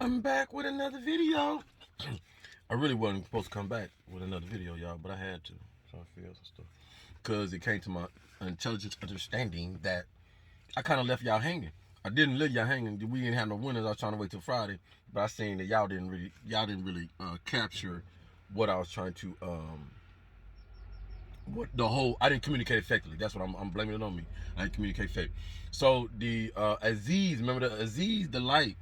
I'm back with another video. I really wasn't supposed to come back with another video, y'all, but I had to. So I feel some stuff. Because it came to my intelligent understanding that I kind of left y'all hanging. I didn't leave y'all hanging. We didn't have no winners. I was trying to wait till Friday, but I seen that y'all didn't really capture what I was trying to what the whole I didn't communicate effectively. That's what I'm blaming it on me. I didn't communicate effectively. So the Aziz, remember the Aziz the light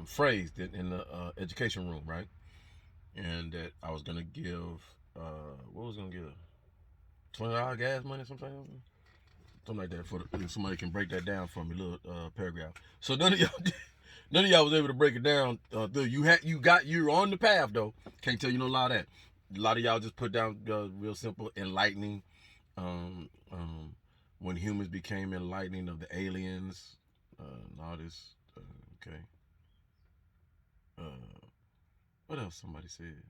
phrase in the education room, right? And that I was gonna give what was I gonna give $20 gas money, something like that. For if somebody can break that down for me, little paragraph. So none of y'all was able to break it down. You're on the path though. Can't tell you no lie of that. A lot of y'all just put down real simple, enlightening. Um, um, when humans became enlightening of the aliens, and all this. Okay. Uh, what else? Somebody said.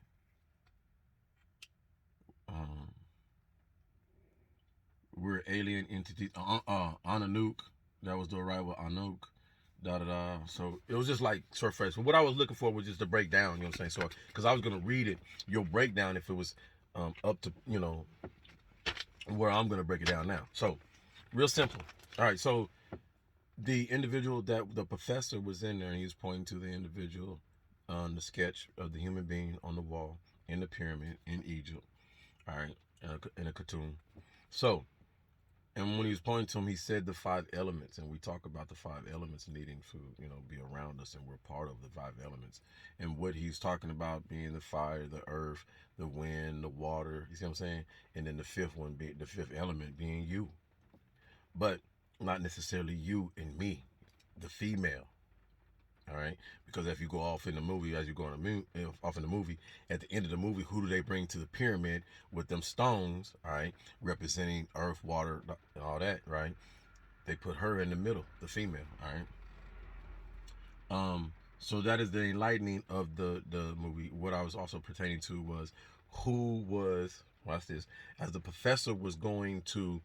Um, we're alien entities. Ananuk. That was the arrival of Anuk. Da da da. So it was just like surface. But what I was looking for was just to break down. You know what I'm saying? So because I was gonna read it, your breakdown if it was up to where I'm gonna break it down now. So real simple. All right. So the individual that the professor was in there, and he was pointing to the individual on the sketch of the human being on the wall in the pyramid in Egypt. All right, in a cartoon. So and when he was pointing to him, he said the five elements, and we talk about the five elements needing to, be around us, and we're part of the five elements. And what he's talking about being the fire, the earth, the wind, the water. You see what I'm saying? And then the fifth one, being the fifth element, being you, but not necessarily you and me, the female. All right, because if you go off in the movie, as you go off in the movie, at the end of the movie, who do they bring to the pyramid with them stones? All right, representing earth, water, and all that. Right, they put her in the middle, the female. All right. So that is the enlightening of the movie. What I was also pertaining to was who was watch this as the professor was going to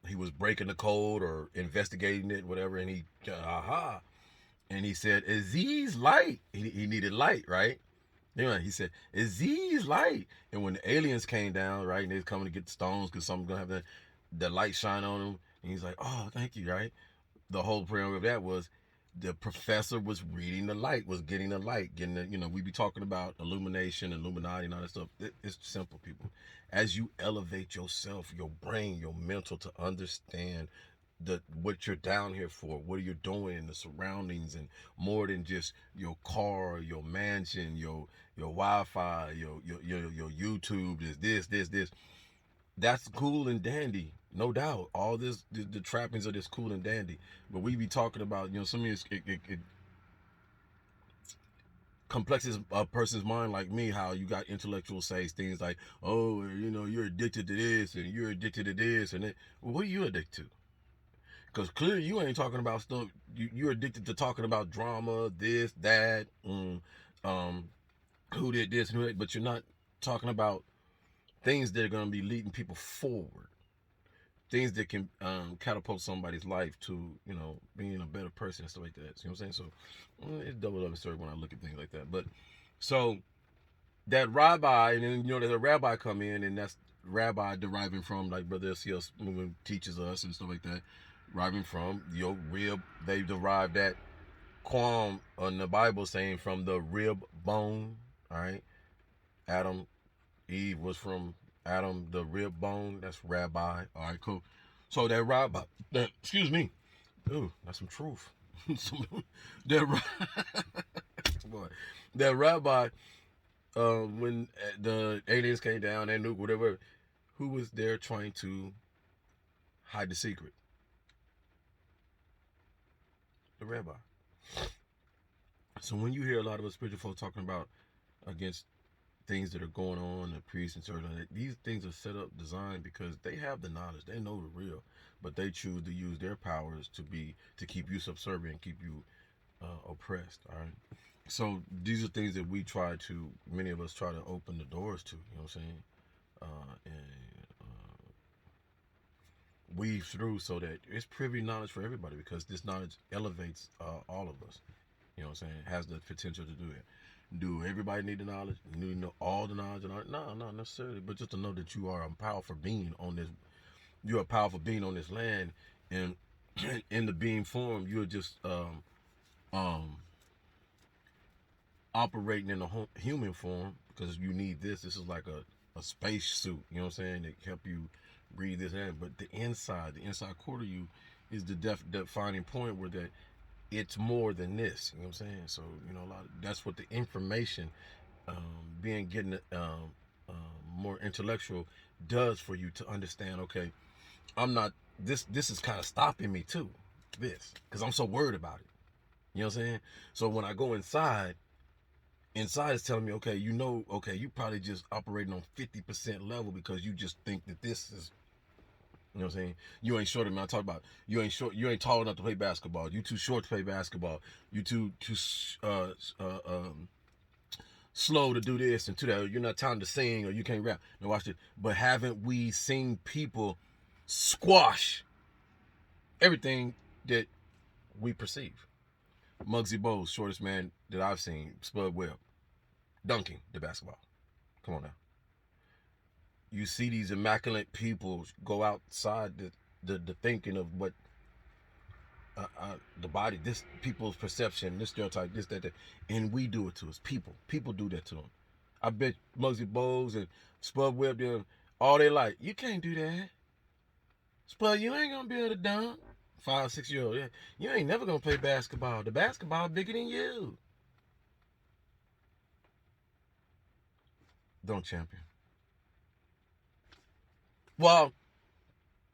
he was breaking the code or investigating it, whatever, and and he said Aziz light. He needed light, right? Anyway, he said Aziz light, and when the aliens came down, right, and they was coming to get the stones because someone's gonna have the light shine on them, and he's like, oh, thank you, right? The whole preamble of that was the professor was reading the light, was getting the light, getting the, we be talking about illumination, Illuminati, and all that stuff. It's simple, people. As you elevate yourself, your brain, your mental to understand what you're down here for, what you're doing in the surroundings, and more than just your car, your mansion, your Wi-Fi, your YouTube, this. That's cool and dandy, no doubt. All this, the trappings of this cool and dandy. But we be talking about, some of this, it complexes a person's mind like me, how you got intellectual says things like, oh, you're addicted to this and you're addicted to this and it. Well, what are you addicted to? Because clearly you ain't talking about stuff. You're addicted to talking about drama, this, that, um, who did this, who did, but you're not talking about things that are going to be leading people forward. Things that can catapult somebody's life to, being a better person and stuff like that. See what I'm saying? So it's double absurd when I look at things like that. But so that rabbi, and then there's a rabbi come in, and that's rabbi deriving from, like Brother C.S. movement teaches us and stuff like that, deriving from your rib. They derived that quam in the Bible saying from the rib bone. All right, Adam, Eve was from Adam, the rib bone. That's rabbi. All right, cool. So that rabbi, excuse me. Ooh, that's some truth. that boy, that rabbi, when the aliens came down, they knew whatever. Who was there trying to hide the secret? The rabbi. So when you hear a lot of us spiritual folks talking about against things that are going on, the priests and certain, these things are set up, designed because they have the knowledge, they know the real, but they choose to use their powers to keep you subservient, keep you oppressed. All right. So these are things that many of us try to open the doors to. You know what I'm saying? And weave through so that it's privy knowledge for everybody because this knowledge elevates all of us. You know what I'm saying? Has the potential to do it. Do everybody need the knowledge? You know all the knowledge and all? No, not necessarily. But just to know that you are a powerful being on this. You're a powerful being on this land, and in the being form, you're just um, operating in a human form because you need this. This is like a space suit. You know what I'm saying? To help you breathe this in. But the inside core of you, is the defining point where that it's more than this. You know what I'm saying? So that's what the information, getting more intellectual does for you to understand. Okay, I'm not this. This is kind of stopping me too. This because I'm so worried about it. You know what I'm saying? So when I go inside is telling me, okay, okay, you probably just operating on 50% level because you just think that this is, you know what I'm saying? You ain't short enough. I talk about you ain't short. You ain't tall enough to play basketball. You too short to play basketball. You too slow to do this and to that. You're not talented to sing or you can't rap. Now watch this. But haven't we seen people squash everything that we perceive? Muggsy Bogues, shortest man that I've seen. Spud Webb, dunking the basketball. Come on now. You see these immaculate people go outside the thinking of what the body, this people's perception, this stereotype, this, that, and we do it to us. People do that to them. I bet Muggsy Bogues and Spud Webb, them all they like. You can't do that, Spud. You ain't gonna be able to dunk. 5, 6 year old, yeah. You ain't never gonna play basketball. The basketball bigger than you. Don't champion. Well,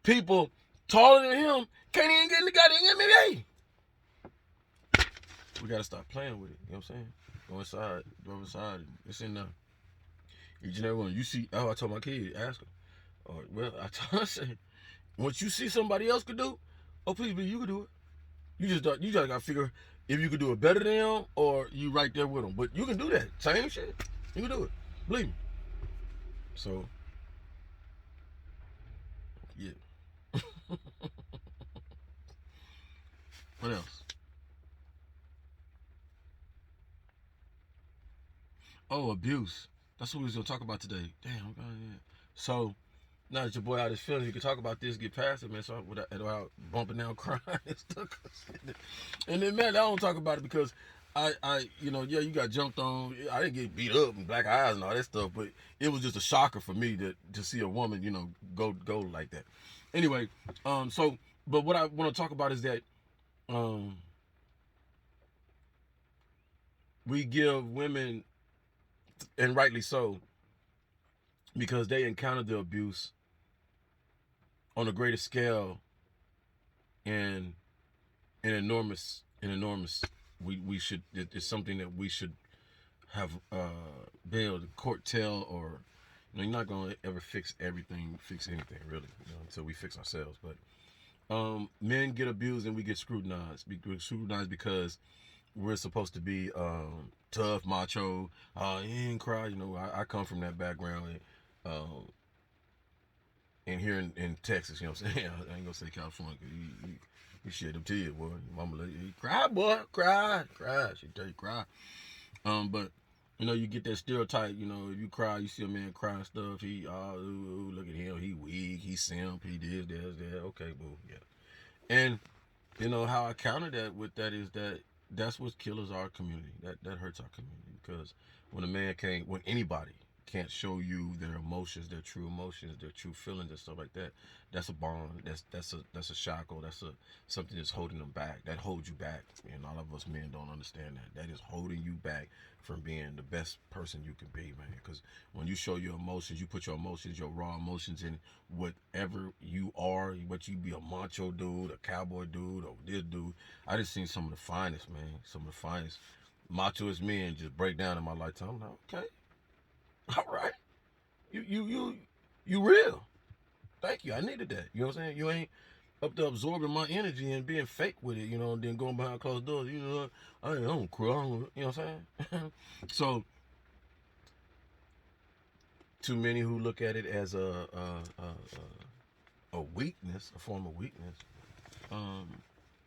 people taller than him can't even get in the goddamn NBA. We gotta stop playing with it. You know what I'm saying? Go inside. It's in there. Each and every one. You see, I told my kid, ask him. I said, once you see somebody else could do, oh please, you can do it. You just gotta figure if you can do it better than them or you right there with them. But you can do that. Same shit. You can do it. Believe me. So, yeah. What else? Oh, abuse. That's what we was gonna talk about today. Damn. Yeah. So now that your boy out his feelings, you can talk about this, get past it, man. So without bumping down, crying and stuff. And then, man, I don't talk about it because yeah, you got jumped on. I didn't get beat up and black eyes and all that stuff, but it was just a shocker for me to see a woman, go like that. Anyway, but what I want to talk about is that we give women, and rightly so, because they encountered the abuse on a greater scale and an enormous we should, it's something that we should have been able to court tell, or you're not gonna ever fix anything really, until we fix ourselves. But men get abused and we get scrutinized because we're supposed to be tough, macho, you ain't cry. I come from that background, and here in Texas, you know what I'm saying? I ain't gonna say California, because you shed them tears, boy. Mama let you cry, boy, cry. She tell you cry. But you get that stereotype. If you cry, you see a man cry and stuff. He, look at him. He weak. He simp. He this, that. Okay, boo, yeah. And how I counter that with that is that's what kills our community. That hurts our community, because when anybody can't show you their emotions, their true feelings and stuff like that, that's a bond. That's a shackle. That's something that's holding them back. That holds you back. And all of us men don't understand that. That is holding you back from being the best person you can be, man. Because when you show your emotions, you put your emotions, your raw emotions in whatever you are. What you be, a macho dude, a cowboy dude, or this dude. I just seen some of the finest, man. Some of the finest machoest men just break down in my lifetime. I'm like, okay. All right. You real. Thank you. I needed that. You know what I'm saying? You ain't up to absorbing my energy and being fake with it, and then going behind closed doors. I don't cry. You know what I'm saying? So, too many who look at it as a weakness, a form of weakness.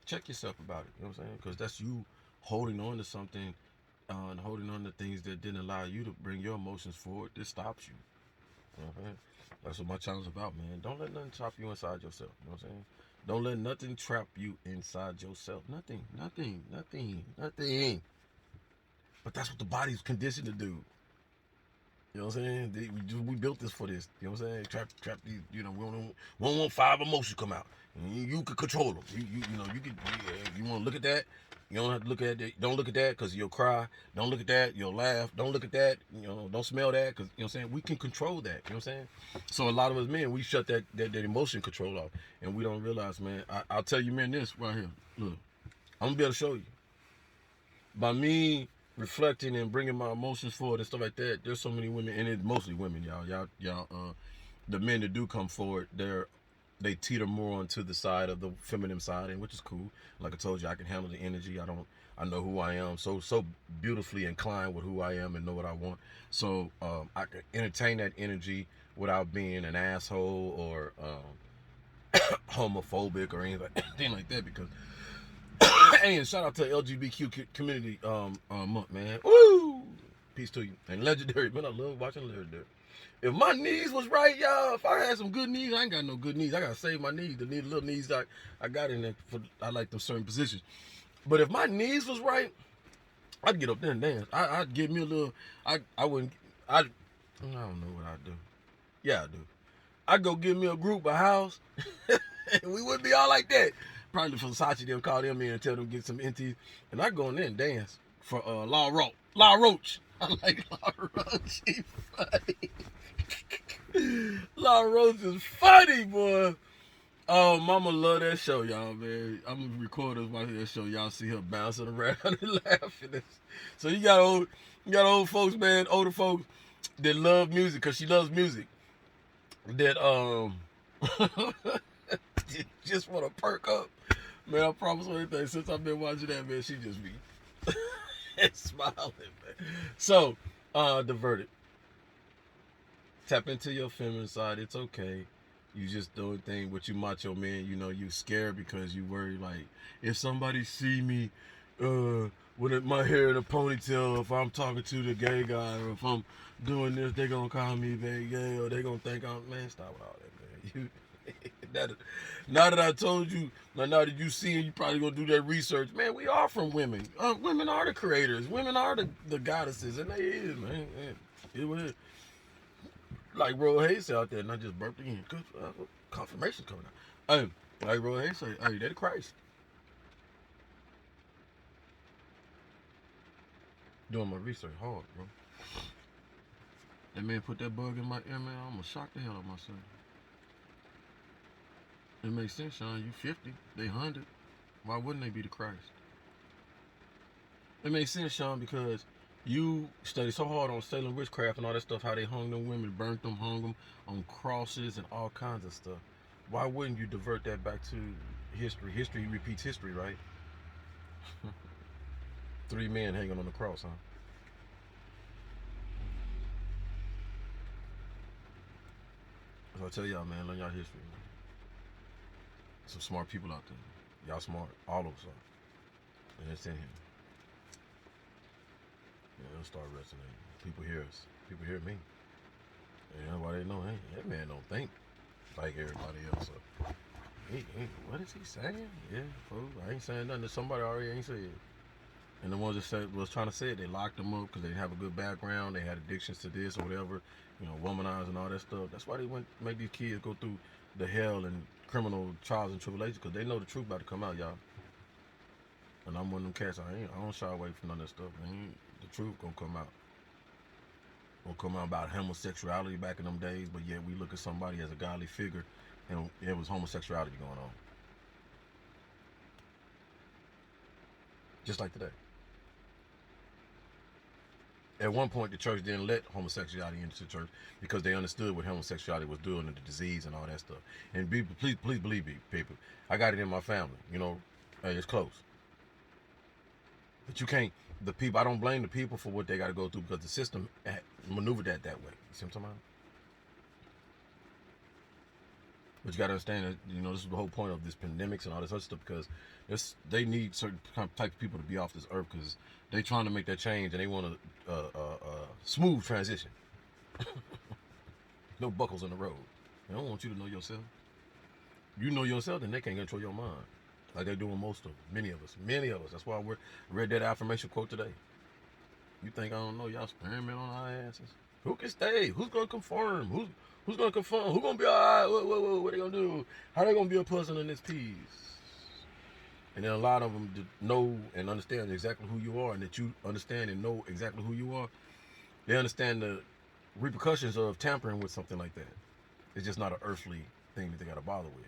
Check yourself about it. You know what I'm saying? Because that's you holding on to something and holding on to things that didn't allow you to bring your emotions forward, this stops you. You know what I'm saying? That's what my challenge is about, man. Don't let nothing trap you inside yourself. You know what I'm saying? Don't let nothing trap you inside yourself. Nothing, nothing, nothing, nothing. But that's what the body's conditioned to do. You know what I'm saying? We built this for this. You know what I'm saying? Trap these. You know, we don't want five emotions come out. You can control them. You know, you can. You want to look at that. You don't have to look at that. Don't look at that because you'll cry. Don't look at that. You'll laugh. Don't look at that. You know, don't smell that because, you know what I'm saying? We can control that. You know what I'm saying? So a lot of us men, we shut that emotion control off. And we don't realize, man. I'll tell you, men, this right here. Look, I'm going to be able to show you. By me reflecting and bringing my emotions forward and stuff like that, there's so many women, and it's mostly women, y'all. The men that do come forward, they teeter more onto the side of the feminine side, and which is cool. Like I told you, I can handle the energy. I know who I am. So beautifully inclined with who I am and know what I want. So I can entertain that energy without being an asshole or homophobic or anything like that, because hey, and shout out to the LGBTQ community month, man. Woo! Peace to you. And Legendary, man, I love watching Legendary. If my knees was right, y'all, if I had some good knees, I ain't got no good knees. I gotta save my knees. The little knees I got in there I like them certain positions. But if my knees was right, I'd get up there and dance. I'd give me a little. I don't know what I'd do. Yeah, I do. I'd go give me a group, a house, and we wouldn't be all like that. Probably Versace them call them in and tell them get some NTs, and I go in there and dance for Law Roach. I like Law Roach. She's funny. Law Roach is funny, boy. Oh, mama love that show, y'all, man. I'm gonna record us watching that show. Y'all see her bouncing around and laughing. So you got old folks, man, older folks that love music because she loves music. That just want to perk up. Man, I promise you anything. Since I've been watching that, man, she just be smiling, man. So, diverted. Tap into your feminine side. It's okay. You just doing thing with you macho man. You know, you scared because you worry, like, if somebody see me with my hair in a ponytail, if I'm talking to the gay guy, or if I'm doing this, they gonna call me very gay, or they gonna think I'm, man, stop with all that, man. Now that I told you, now that you see it, you probably gonna do that research. Man, we are from women. Women are the creators. Women are the goddesses, and they is, man. It was like Roy Hayes out there, and I just burped again. Good confirmation coming out. Hey, like Roy Hayes say, hey, they the Christ. Doing my research hard, bro. That man put that bug in my ear, man. I'm gonna shock the hell out of myself. It makes sense, Sean. You 50, they 100. Why wouldn't they be the Christ? It makes sense, Sean, because you study so hard on Salem witchcraft and all that stuff, how they hung them women, burnt them, hung them on crosses and all kinds of stuff. Why wouldn't you divert that back to history? History repeats history, right? 3 men hanging on the cross, huh? So I tell y'all, man, learn y'all history, man. Some smart people out there. Y'all smart. All of us are. And it's in here. Yeah, it'll start resonating. People hear us. People hear me. And that's why they know, hey, that man don't think like everybody else. So, what is he saying? Yeah, fool. I ain't saying nothing that somebody already ain't said. And the ones that was trying to say it, they locked them up because they didn't have a good background. They had addictions to this or whatever, you know, womanizing and all that stuff. That's why they make these kids go through the hell and criminal trials and tribulations, because they know the truth about to come out, y'all. And I'm one of them cats. I don't shy away from none of that stuff, man. The truth gonna come out. Gonna come out about homosexuality back in them days, but yet we look at somebody as a godly figure, and it was homosexuality going on. Just like today. At one point, the church didn't let homosexuality into the church because they understood what homosexuality was doing to the disease and all that stuff. And please believe me, people. I got it in my family. You know, it's close. But you can't. The people. I don't blame the people for what they got to go through because the system maneuvered that way. You see what I'm talking But you got to understand that, you know, this is the whole point of this pandemics and all this other stuff, because they need certain kind of type of people to be off this earth, because they trying to make that change and they want a smooth transition. No buckles in the road. They don't want you to know yourself. You know yourself, then they can't control your mind. Like they're doing most of many of us. Many of us. That's why we read that affirmation quote today. You think I don't know? Y'all experiment on our asses. Who can stay? Who's gonna confirm? Who's gonna confirm? Who's gonna be alright? What they gonna do? How they gonna be a person in this piece? And then a lot of them know and understand exactly who you are, and that you understand and know exactly who you are. They understand the repercussions of tampering with something like that. It's just not an earthly thing that they gotta bother with.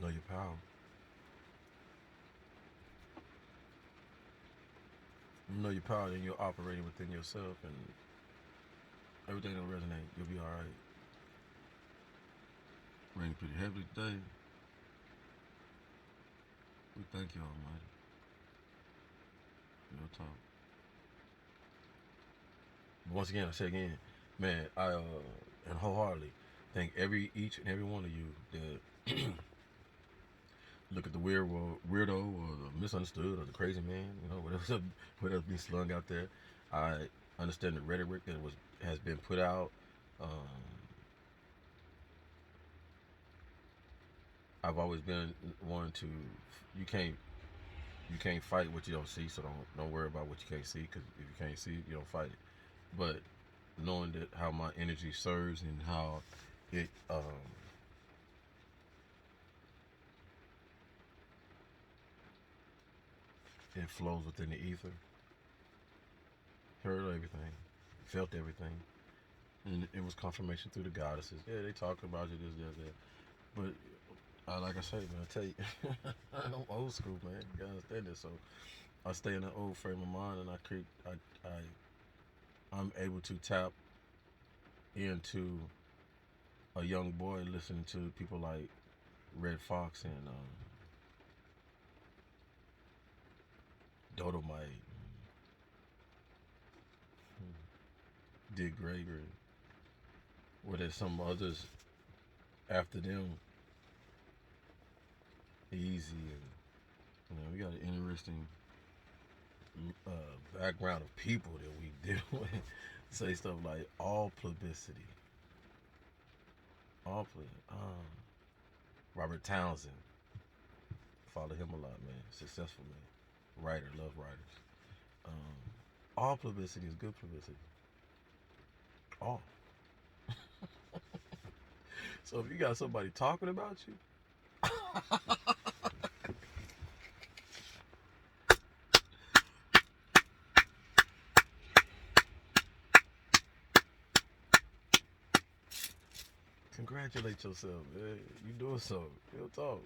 Know your power. You know your power, then you're operating within yourself, and everything will resonate. You'll be all right. Raining pretty heavily today. We thank you, Almighty. Real talk. But once again, I say again, man, I and wholeheartedly thank each and every one of you that look at the weirdo or the misunderstood or the crazy man, you know, whatever's being slung out there. I understand the rhetoric that has been put out. Um, I've always been one to you can't fight what you don't see, so don't worry about what you can't see, because if you can't see it, you don't fight it. But knowing that how my energy serves and how it it flows within the ether, heard everything, felt everything, and it was confirmation through the goddesses. Yeah, they talked about you, this, that. But like I say, man, I tell you, I'm old school, man. You gotta understand this. So I stay in an old frame of mind, and I'm able to tap into a young boy listening to people like Red Fox and Dodo Mite, Dick Gregory, where there's some others after them, Easy, and you know, we got an interesting background of people that we deal with. Say stuff like all publicity, Robert Townsend, follow him a lot, man. Successful man, writer, love writers. All publicity is good publicity. All. So if you got somebody talking about you, congratulate yourself, man. You doing so. Real talk.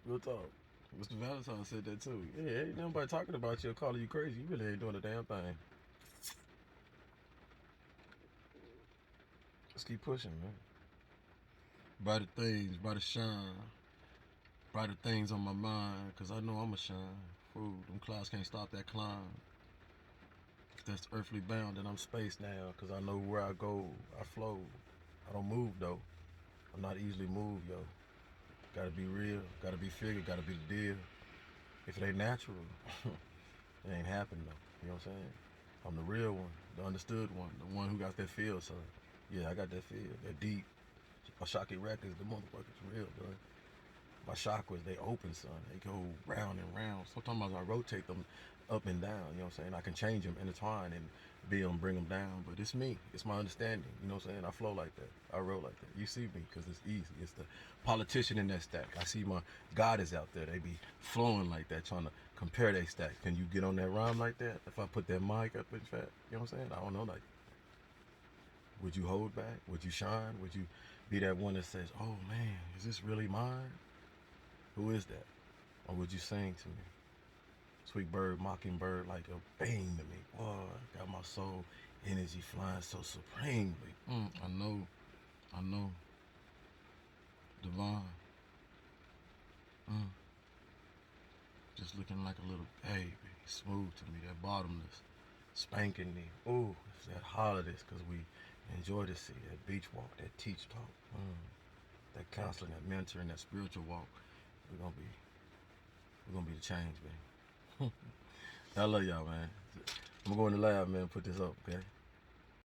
Real talk. Mr. Valentine said that too. Yeah, ain't nobody talking about you or calling you crazy. You really ain't doing a damn thing. Let's keep pushing, man. Brighter things, brighter shine. Brighter things on my mind, cause I know I'ma shine. Food, them clouds can't stop that climb. If that's earthly bound, then I'm space now, cause I know where I go, I flow. I don't move though. I'm not easily moved, yo. Gotta be real, gotta be figured, gotta be the deal. If it ain't natural, it ain't happening though. You know what I'm saying? I'm the real one, the understood one, the one who got that feel, son. Yeah, I got that feel, that deep. Ashaki Records, the motherfucker's real, bro. My chakras, they open, son. They go round and round. Sometimes I rotate them up and down, you know what I'm saying? I can change them, intertwine, and build them, bring them down. But it's me. It's my understanding. You know what I'm saying? I flow like that. I roll like that. You see me because it's easy. It's the politician in that stack. I see my goddess out there. They be flowing like that, trying to compare their stack. Can you get on that rhyme like that? If I put that mic up in fact, you know what I'm saying? I don't know. Like, would you hold back? Would you shine? Would you be that one that says, oh man, is this really mine? Who is that? Or would you sing to me? Sweet bird, mockingbird, like a bang to me. Boy, got my soul energy flying so supremely. I know. Divine. just looking like a little baby, smooth to me, that bottomless, spanking me. Ooh, it's that holidays because we enjoy to see that beach walk, that teach talk, that counseling, that mentoring, that spiritual walk. We're gonna be the change, man. I love y'all, man. I'm gonna go in the lab, man, put this up, okay?